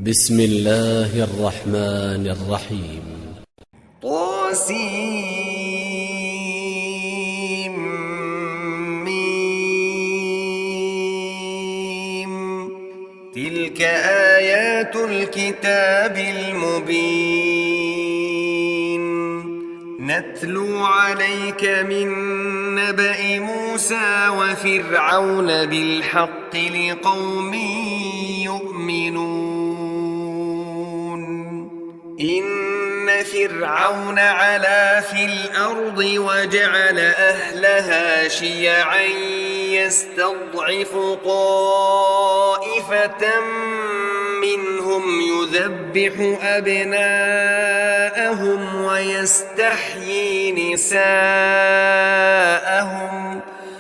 بسم الله الرحمن الرحيم. طاسيم. تلك آيات الكتاب المبين نتلو عليك من نبأ موسى وفرعون بالحق لقوم يؤمنون. إن فرعون علا في الأرض وجعل أهلها شيعا يستضعف طائفة منهم يذبح أبناءهم ويستحيي نساءهم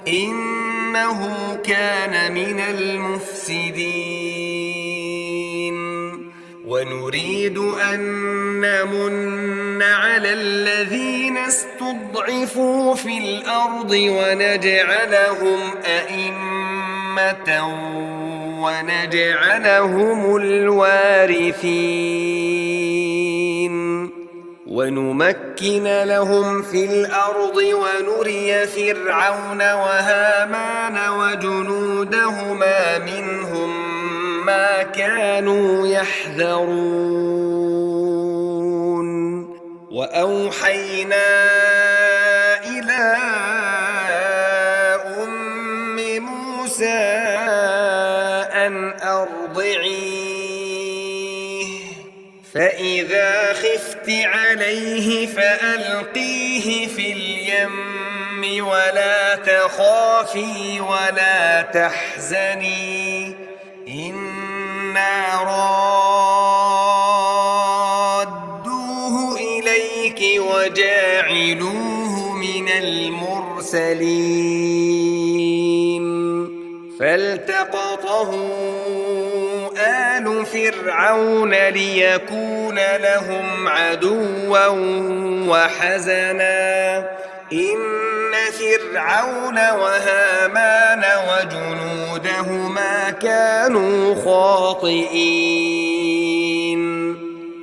إنه كان من المفسدين. ونريد أن نمن على الذين استضعفوا في الأرض ونجعلهم أئمة ونجعلهم الوارثين. ونمكن لهم في الأرض ونري فرعون وهامان وجنودهما منهم ما كانوا يحذرون. وأوحينا إلى أم موسى أن أرضعيه فإذا خفت عليه فألقيه في اليم ولا تخافي ولا تحزني إنا رادوه إليك وجاعلوه من المرسلين. فالتقطه آل فرعون ليكون لهم عدوا وحزنا إن فرعون وهامان وجنودهما كانوا خاطئين.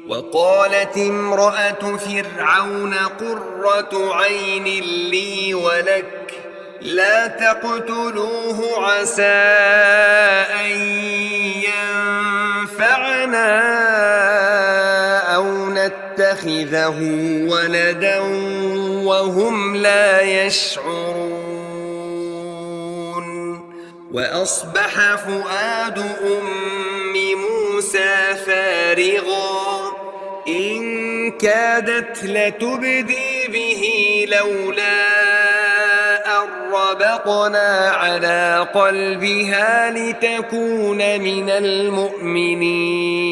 وقالت امرأة فرعون قرة عين لي ولك لا تقتلوه عسى أن ينفعنا أو نتخذه ولدا وهم لا يشعرون. وأصبح فؤاد أم موسى فارغا إن كادت لتبدي به لولا أن ربطنا على قلبها لتكون من المؤمنين.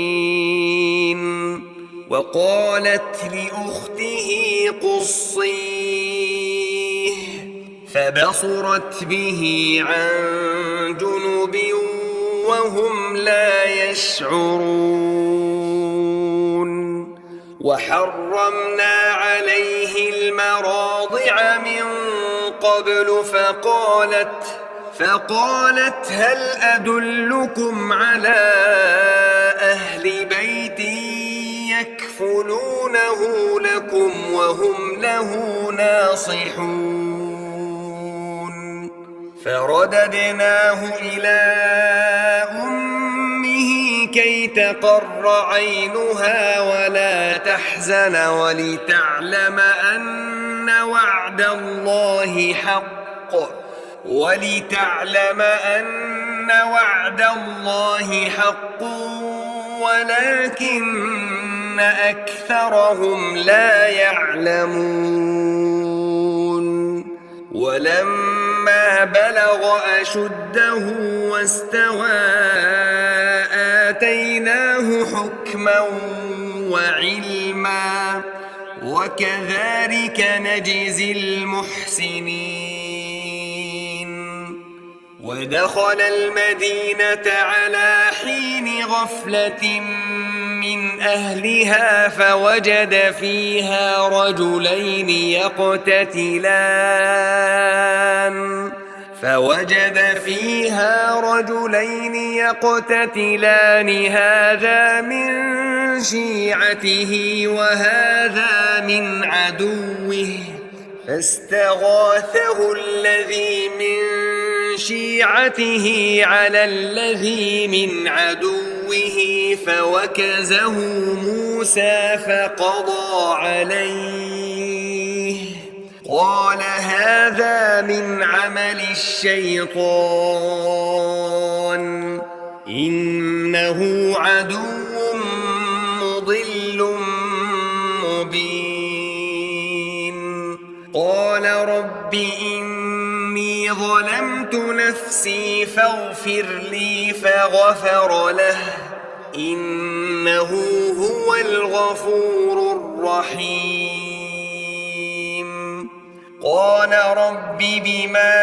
وقالت لأخته قصيه فبصرت به عن جنب وهم لا يشعرون. وحرمنا عليه المراضع من قبل فقالت هل أدلكم على أهل بيت يكفلونه لكم وهم له ناصحون. فرددناه إلى أمه كي تقر عينها ولا تحزن ولتعلم أن وعد الله حق ولكن أكثرهم لا يعلمون. ولما بلغ أشده واستوى آتيناه حكما وعلما وكذلك نجزي المحسنين. ودخل المدينة على حين غفلة من أهلها فوجد فيها رجلين يقتتلان فوجد فيها رجلين يقتتلان هذا من شيعته وهذا من عدوه فاستغاثه الذي من شيعته على الذي من عدوه فوكزه موسى فقضى عليه قال هذا من عمل الشيطان إنه عدو مضل مبين قال رب إني ظلمت نفسي فاغفر لي فغفر له إنه هو الغفور الرحيم قال رب بما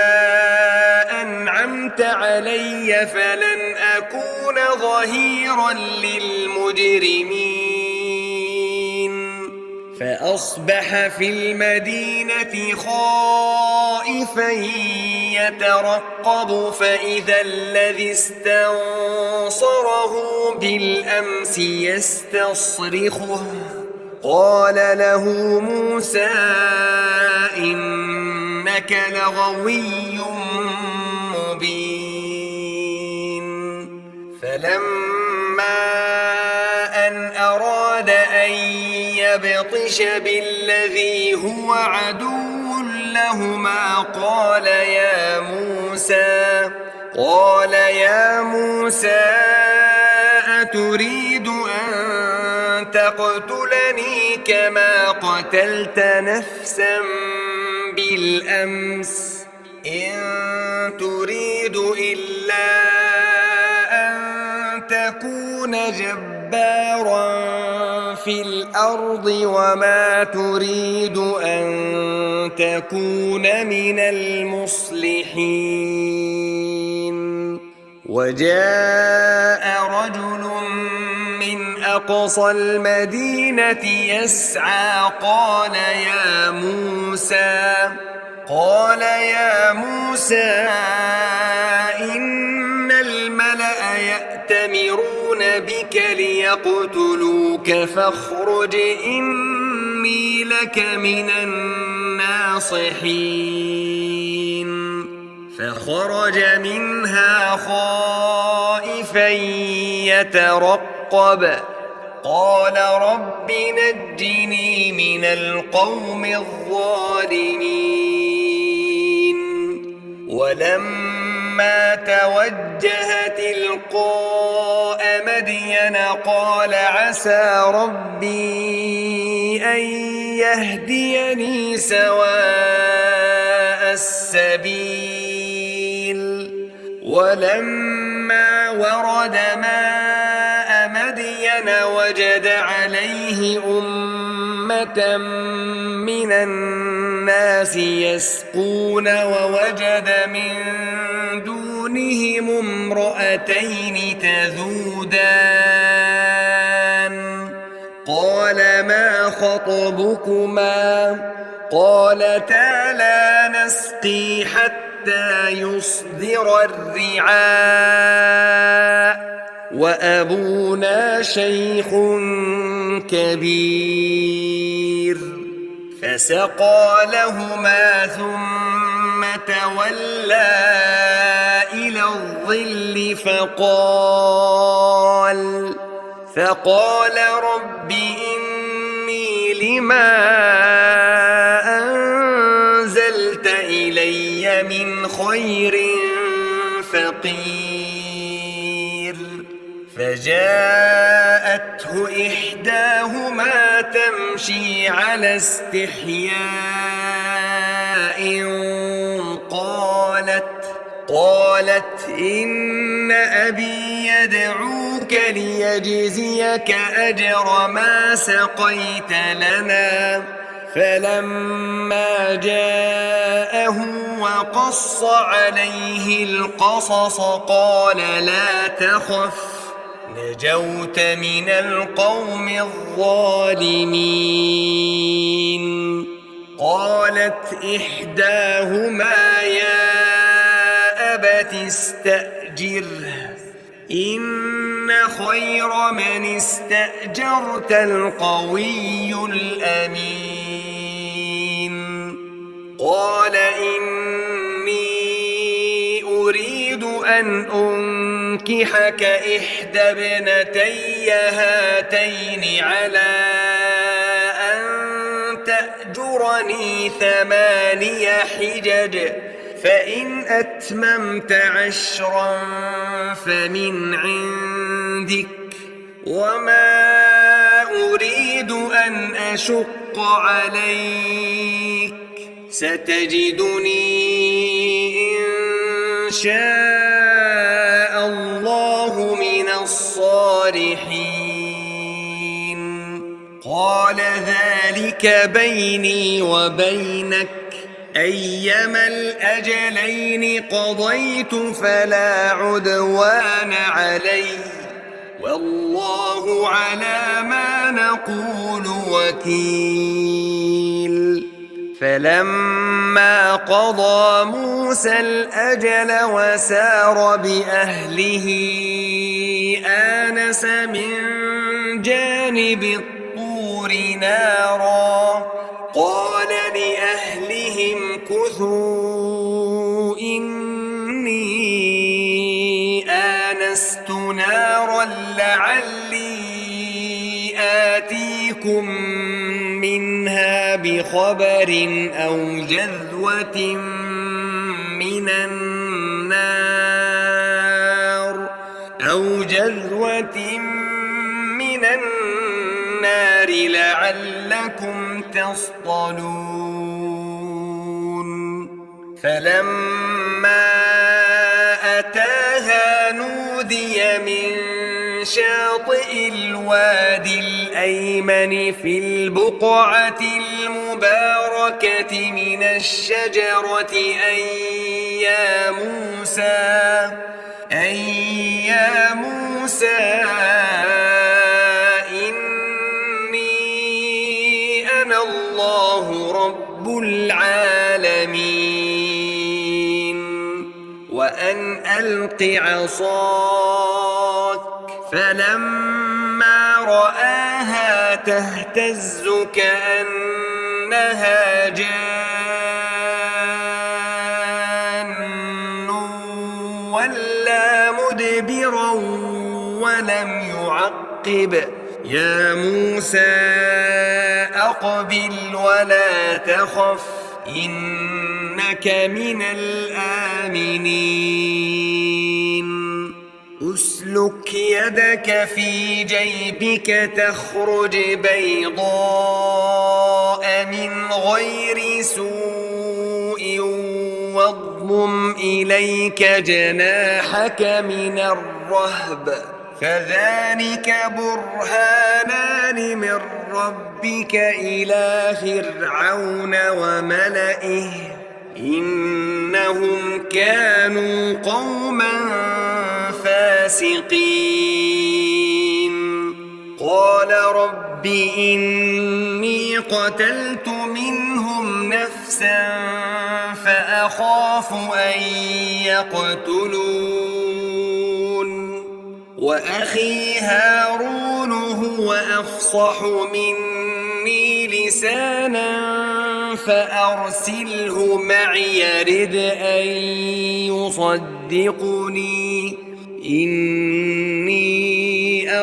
أنعمت علي فلن أكون ظهيرا للمجرمين فأصبح في المدينة خائفا يترقب فإذا الذي استنصره بالأمس يستصرخه قال له موسى إنك لغوي مبين فلما أن أراد أن يبطش بالذي هو عدو لهما قال يا موسى أتريد أن تقتلني كما قتلت نفسا بالأمس إن تريد إلا أن تكون جبارا في الأرض وما تريد أن تكون من المصلحين وجاء رجل من أقصى المدينة يسعى قال يا موسى إن الملأ يأتمرون بك ليقتلوك فاخرج إني لك من الناصحين فخرج منها خائفا يترقب قال رب نجني من القوم الظالمين ولما توجه تلقاء مدين قال عسى ربي أن يهديني سواء السبيل ولما ورد ماء مدين وجد عليه أمة من الناس يسقون ووجد من دونهم امرأتين تذودان قال ما خطبكما قالتا لا نسقي حتى يصدر الرعاء وأبونا شيخ كبير فسقى لهما ثم تولى إلى الظل فقال رب إني لما أنزلت إلي من خير فقير فجاءته إحداهما تمشي على استحياء قالت إن أبي يدعوك ليجزيك أجر ما سقيت لنا فلما جاءه وقص عليه القصص قال لا تخف نجوت من القوم الظالمين قالت إحداهما يا تستأجره إن خير من استأجرت القوي الأمين قال إني أريد أن أنكحك إحدى ابنتي هاتين على أن تأجرني 8 حجج فإن أتممت 10 فمن عندك وما أريد أن أشق عليك ستجدني إن شاء الله من الصالحين قال ذلك بيني وبينك أيما الأجلين قضيت فلا عدوان علي والله على ما نقول وكيل فلما قضى موسى الأجل وسار بأهله آنس من جانب الطور نارا قال لأهلهم كثوا إني آنست نارا لعلي آتيكم منها بخبر أو جذوة من النار لعلكم تصطلون فلما أتاها نودي من شاطئ الوادي الأيمن في البقعة المباركة من الشجرة أن يا موسى أنا الله رب العالمين وأن ألق عصاك فلما رآها تهتز كأنها جان ولا مدبرا ولم يعقب يا موسى أقبل ولا تخف إنك من الآمنين أسلك يدك في جيبك تخرج بيضاء من غير سوء واضمم إليك جناحك من الرهب فذلك برهانان من ربك إلى فرعون وملئه إنهم كانوا قوما فاسقين قال رب إني قتلت منهم نفسا فأخاف أن يقتلون وأخي هارون هو أفصح مني لسانا فأرسله معي يرد أن يصدقني إني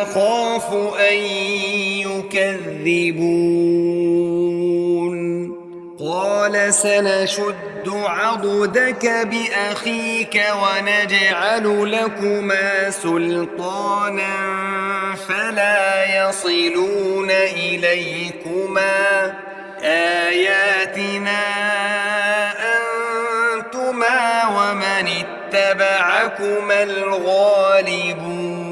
أخاف أن يكذبون قال سنشد عضدك بأخيك ونجعل لكما سلطانا فلا يصلون إليكما آياتنا أنتما ومن اتبعكما الغالبون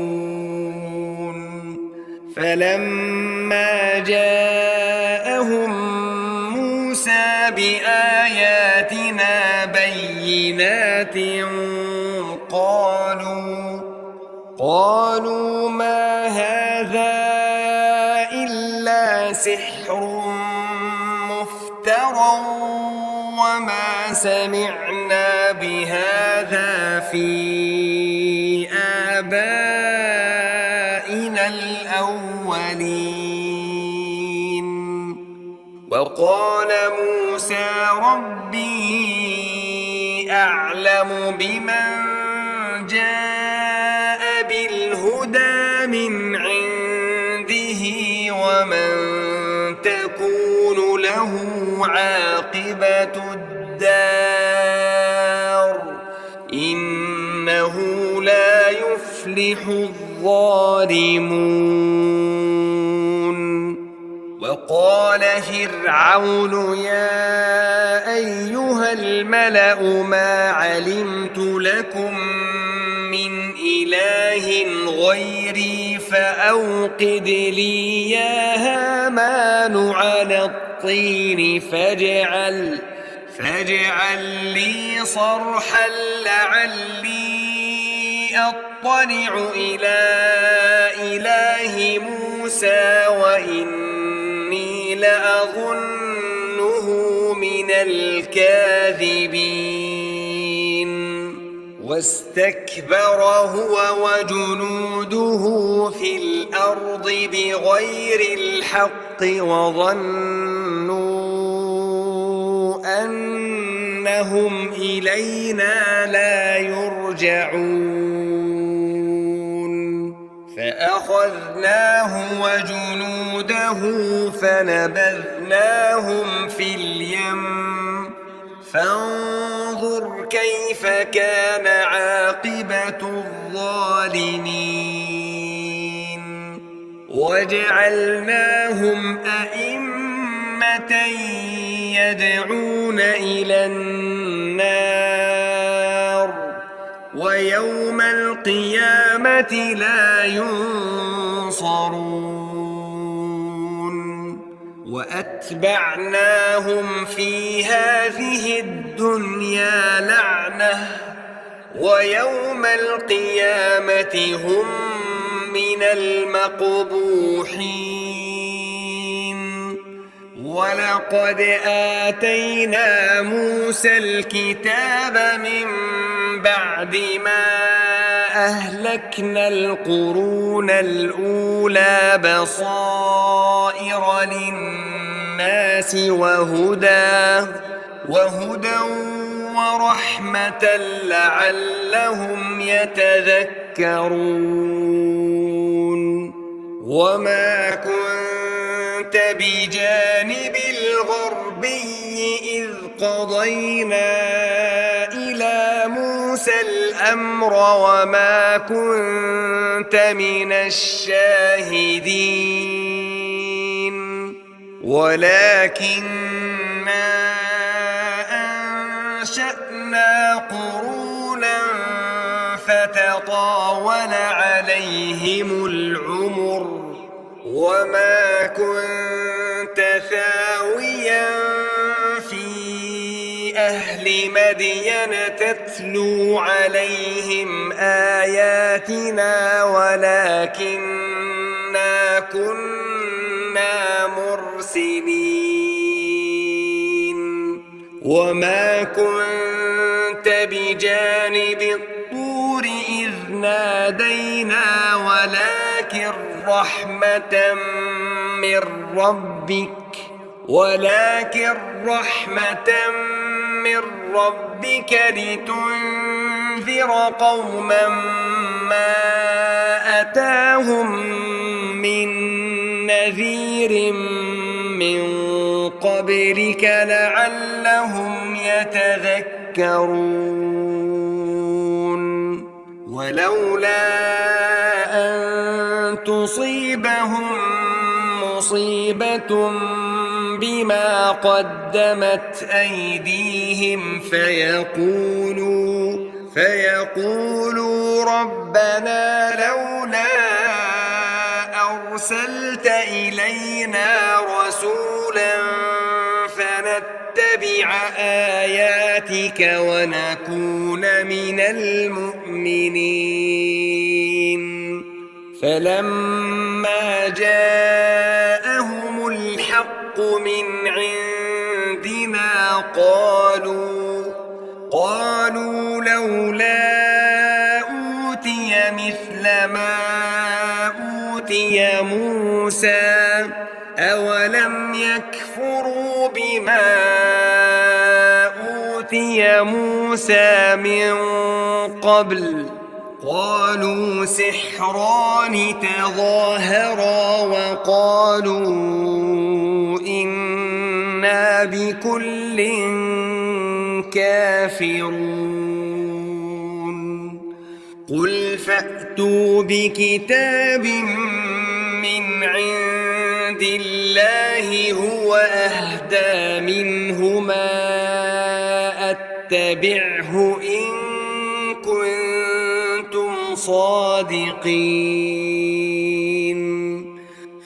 فلما جاءهم موسى بآياتنا بينات قالوا ما هذا إلا سحر مفترى وما سمعنا بهذا في في آبائنا الأولين. وقال موسى ربي أعلم بمن جاء بالهدى من عنده ومن تكون له عاقبة الدار إنه لا يفلح الظالمون. وقال فرعون يا أيها الملأ ما علمت لكم من إله غيري فأوقد لي يا هامان على الطين فاجعل لي صرحا لعلي أطلع إلى إله موسى وإني لأظنه من الكاذبين. واستكبر هو وجنوده في الأرض بغير الحق وظنوا أنهم إلينا لا يرجعون. فأخذناه وجنوده فنبذناهم في اليم فانظر كيف كان عاقبة الظالمين. وجعلناهم أئمة يدعون إلى النار ويوم القيامة لا ينصرون. وأتبعناهم في هذه الدنيا لعنة ويوم القيامة هم من المقبوحين. ولقد آتينا موسى الكتاب من بعد ما أهلكنا القرون الأولى بصائر للناس وهدى ورحمة لعلهم يتذكرون. وما كنت بجانب الغربي إذ قضينا إلى موسى الأمر وما كنت من الشاهدين ولكننا أنشأنا قرونا فتطاول عليهم العمر وما كنت ثاويا في أهل مدين تتلو عليهم آياتنا ولكننا كنا مرسلين. وما كنت بجانب الطور إذ نادينا ولكن رحمة من ربك لتنذر قوما ما أتاهم من نذير من قبلك لعلهم يتذكرون. ولولا أن تصيبهم مصيبة بما قدمت أيديهم فيقولوا ربنا لولا أرسلت إلينا رسولا فنتبع آياتك ونكون من المؤمنين. فلما جاءهم الحق من عندنا قالوا لولا ما أوتي موسى أولم يكفروا بما أوتي موسى من قبل قالوا سحران تظاهرا وقالوا إنا بكل كافرون قل فأتوا بكتاب من عند الله هو أهدى منهما أتبعه إن كنتم صادقين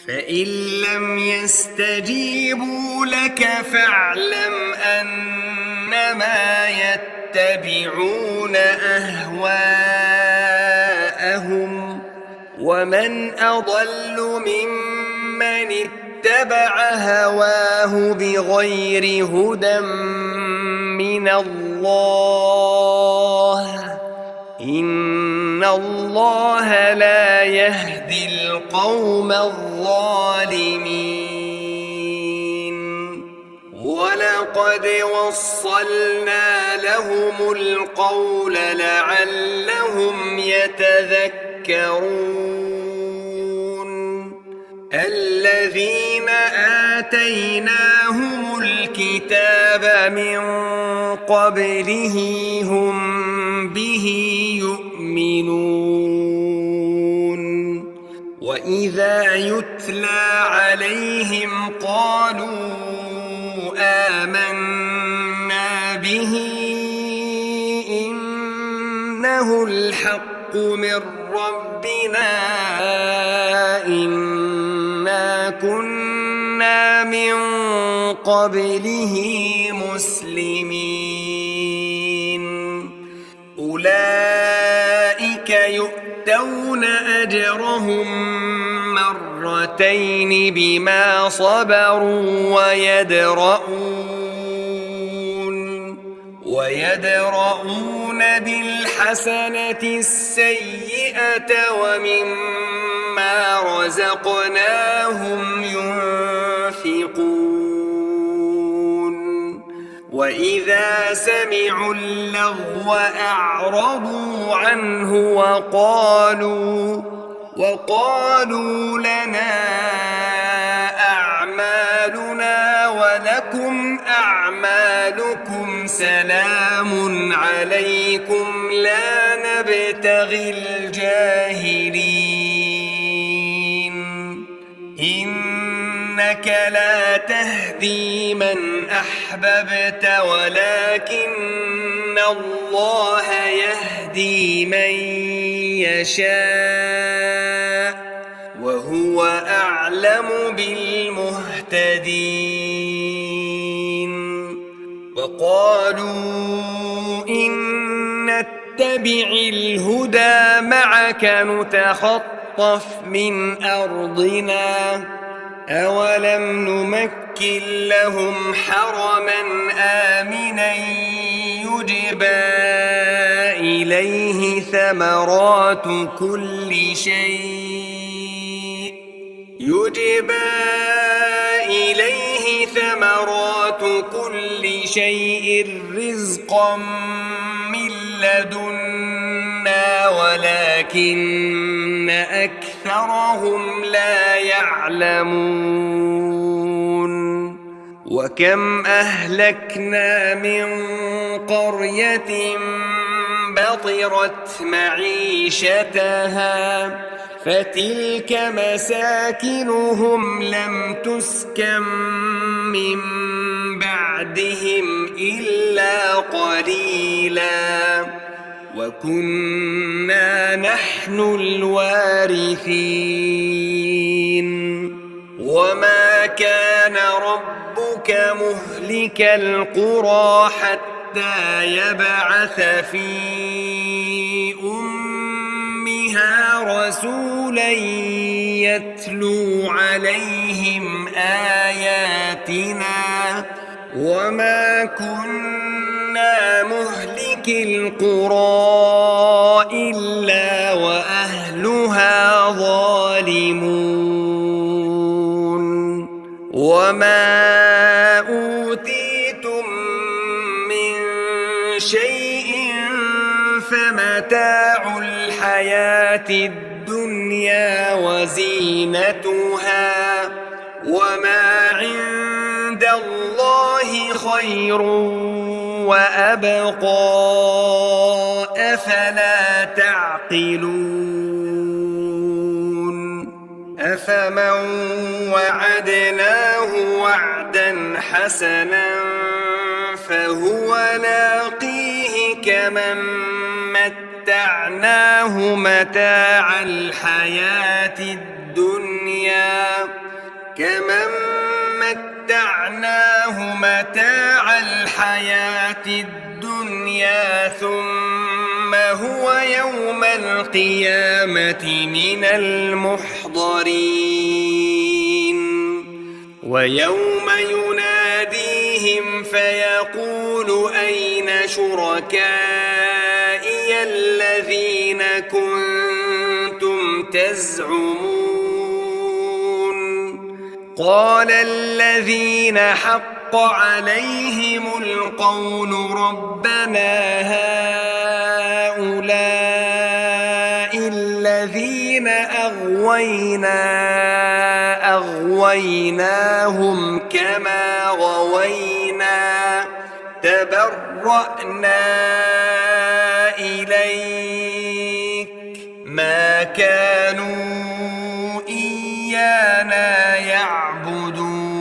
فإن لم يستجيبوا لك فاعلم أنما يتبعون أهواءهم ومن أضل ممن اتبع هواه بغير هدى من الله إن الله لا يهدي القوم الظالمين ولقد وصلنا لهم القول لعلهم يتذكرون الذين آتيناهم الكتاب من قبله هم به يؤمنون وإذا يتلى عليهم قالوا آمنا به إنه الحق من ربنا إنا كنا من قبله مسلمين أولئك يؤتون أجرهم مرتين بما صبروا ويدرؤون بالحسنة السيئة ومما رزقناهم ينفقون وإذا سمعوا اللغو أعرضوا عنه وقالوا لنا أعمالنا ولكم أعمالكم سلام عليكم لا نبتغي الجاهلين إنك لا تهدي من أحببت ولكن الله يهدي من يشاء وهو أعلم بالمهتدين وقالوا إن نتبع الهدى معك نتخطف من أرضنا أولم نمكن لهم حرما آمنا يجبى إليه ثمرات كل شيء رزقا من لدنا ولكن أكثرهم لا يعلمون وكم أهلكنا من قرية بطرت معيشتها فتلك مساكنهم لم تسكن من بعدهم إلا قليلا وكنا نحن الوارثين وما كان ربك مهلك القرى حتى يبعث في أمها رسولا يتلو عليهم آياتنا وما كنا مهلك القرى إلا وأهلها وما أوتيتم من شيء فمتاع الحياة الدنيا وزينتها وما عند الله خير وأبقى أفلا تعقلون أفمن وعدناه وعدا حسنا فهو لاقيه كمن متعناه متاع الحياة الدنيا ثم هو يوم القيامة من المحضرين ويوم يناديهم فيقول أين شركائي الذين كنتم تزعمون قال الذين حق عليهم القول ربنا هؤلاء الذين أغويناهم كما غوينا تبرأنا إليك ما كانوا إيانا يعبدون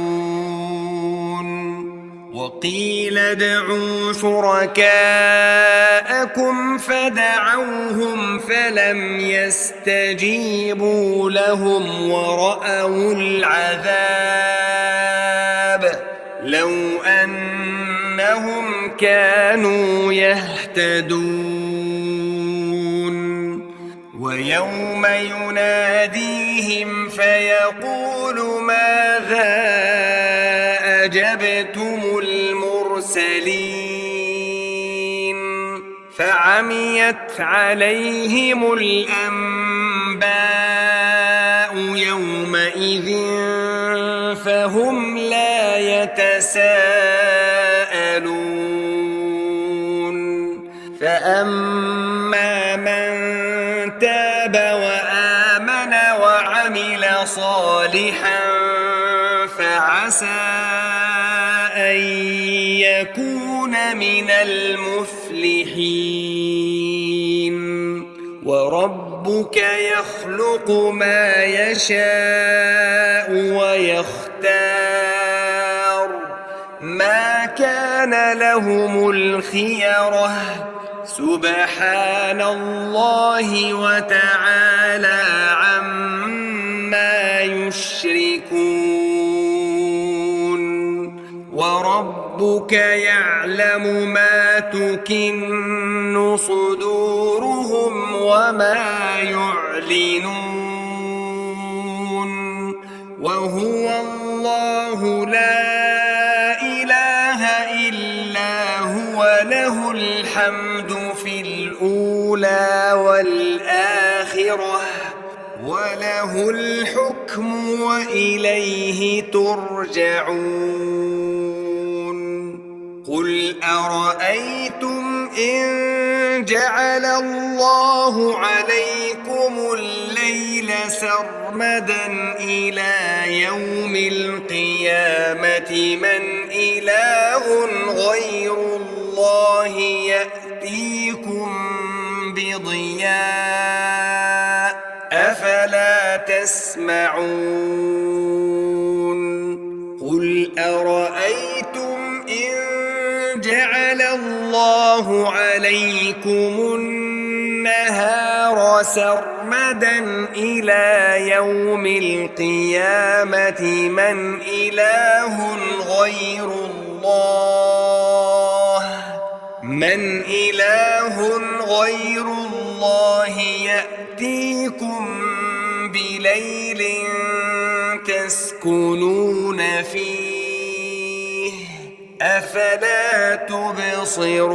وقيل ادعوا شركاءكم فدعوهم فلم يستجيبوا لهم ورأوا العذاب لو أنهم كانوا يهتدون ويوم يناديهم فيقول ماذا أجبتم المرسلين فعميت عليهم الأنباء يومئذ فهم لا يتساءلون فأما من تاب وآمن وعمل صالحا فعسى أن يكون من المفلحين وربك يخلق ما يشاء ويختار ما كان لهم الخيرة سبحان الله وتعالى عما يشركون وربك يعلم ما تكن صدورهم وما يعلنون وهو الله لا إله إلا هو له الحمد في الأولى والآخرة وله الحكم وإليه ترجعون قل أرأيتم إن جعل الله عليكم الليل سرمدا إلى يوم القيامة من إله غير الله يأتيكم بضياء أفلا تسمعون قل أرأيتم إن جعل الله عليكم النهار سرمدا إلى يوم القيامة من إله غير الله يأتيكم بليل تسكنون فيه أفلا تبصرون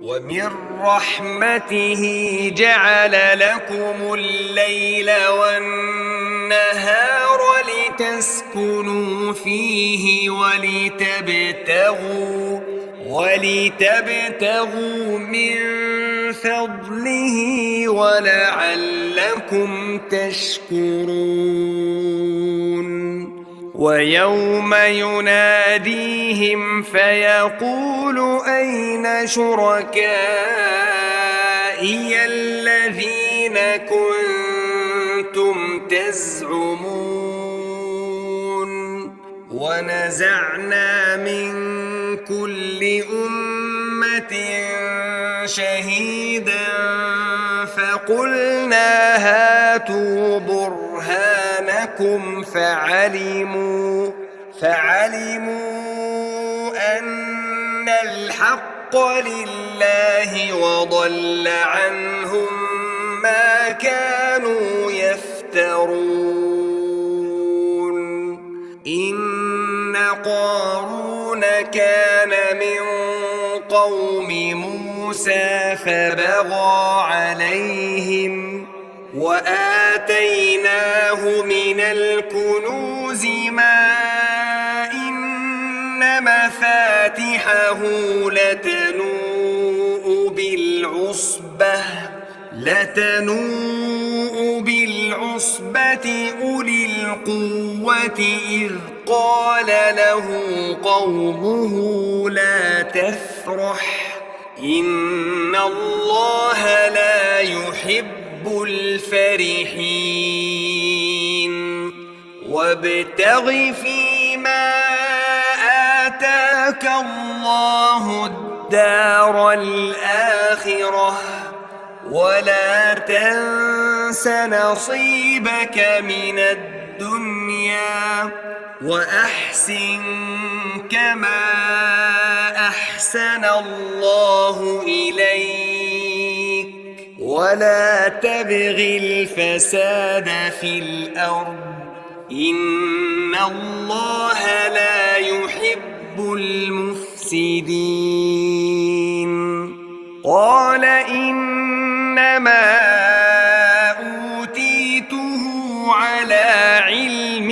ومن رحمته جعل لكم الليل والنهار لتسكنوا فيه ولتبتغوا من فضله ولعلكم تشكرون. ويوم يناديهم فيقول أين شركائي الذين كنتم تزعمون. ونزعنا من كل أمة شهيدا فقلنا هاتوا برهانكم فعلموا أن الحق لله وضل عنهم ما كانوا يفترون. إن قارون كان من قوم موسى فبغى عليهم وآتيناه من الكنوز ما إن مفاتحه لتنوء بالعصبة أولي القوة إذ قال له قومه لا تفرح إن الله لا يحب الفرحين. وابتغ فيما آتاك الله الدار الآخرة ولا تنس نصيبك من الدنيا وأحسن كما أحسن الله إليك ولا تبغ الفساد في الأرض إن الله لا يحب المفسدين. قال إنما أوتيته على علم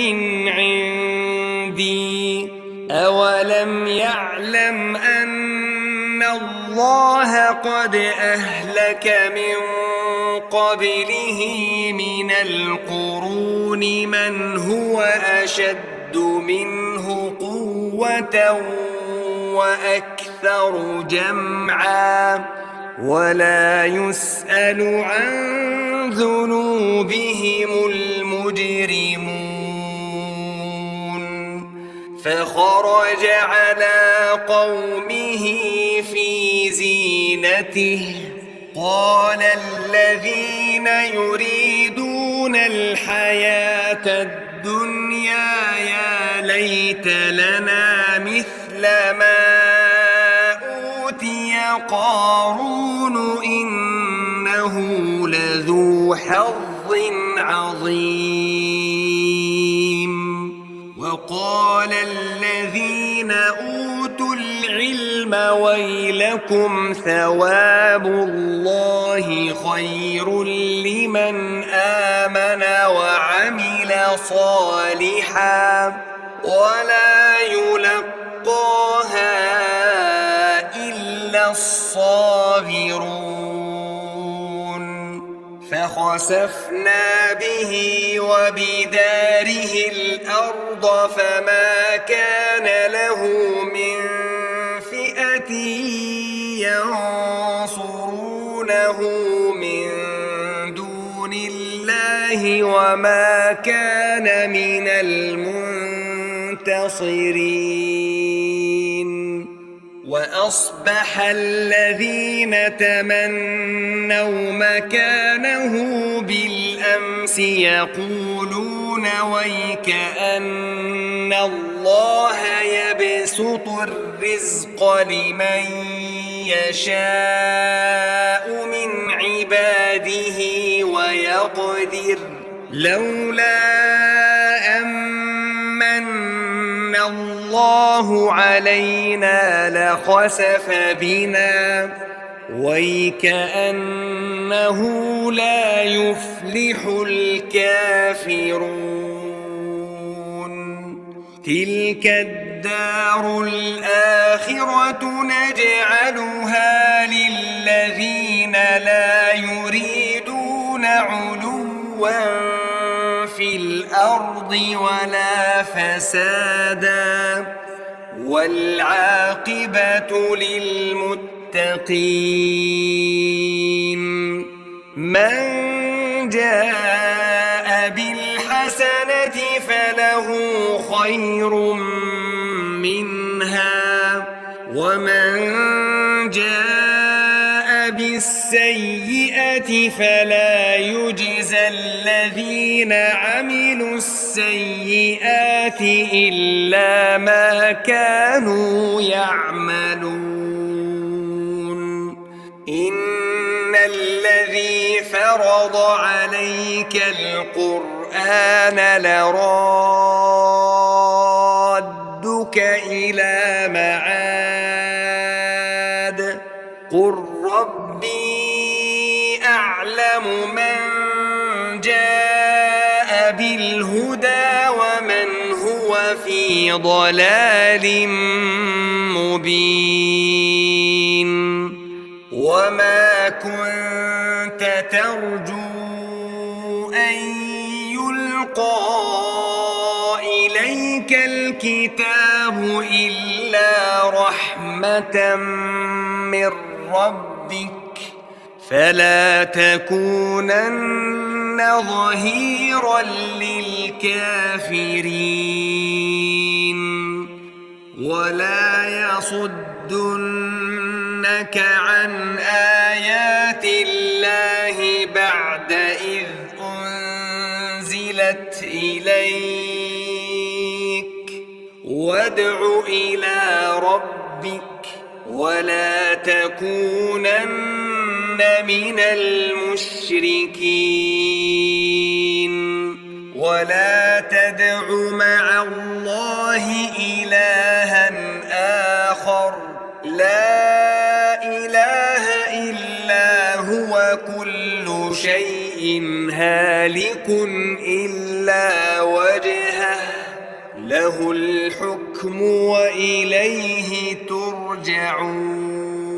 عندي أولم يعلم أن الله قد أهلك من قبله من القرون من هو أشد منه قوة وأكثر جمعا ولا يسأل عن ذنوبهم المجرمون. فخرج على قومه في زينته قال الذين يريدون الحياة الدنيا يا ليت لنا مثل ما أوتي قارون إنه لذو حظ عظيم. وقال الذين أوتوا العلم ويلكم ثواب الله خير لمن آمن وعمل صالحا ولا يلقاها إلا الصابرون. فخسفنا به وبداره الأرض فما كان له من فئة ينصرونه من دون الله وما كان من المنتصرين. وأصبح الذين تمنوا مكانه بالأمس يقولون ويكأن الله يبسط الرزق لمن يشاء من عباده ويقدر لولا أمن الله علينا لخسف بنا ويكأنه لا يفلح الكافرون. تلك الدار الآخرة نجعلها للذين لا يريدون علوا في الأرض ولا فسادا والعاقبة للمتقين من جاء بالحسنة فله خير منها ومن جاء بالسيئة فلا يجزى الذين عملوا السيئات إلا ما كانوا يعملون إن الذي فرض عليك القرآن لرادك إلى معاد قل ربي أعلم من جاء بالهدى ومن هو في ضلال مبين وما كنت ترجو أن يلقى إليك الكتاب إلا رحمة من ربك فلا تكونن ظهيرا للكافرين ولا يصدنك عن آيات الله بعد إذ أنزلت إليك وادع إلى ربك ولا تكونن من المشركين ولا تدع مع الله إلها آخر لا إله إلا هو كل شيء هالك إلا وجهه له الحكم وإليه ترجعون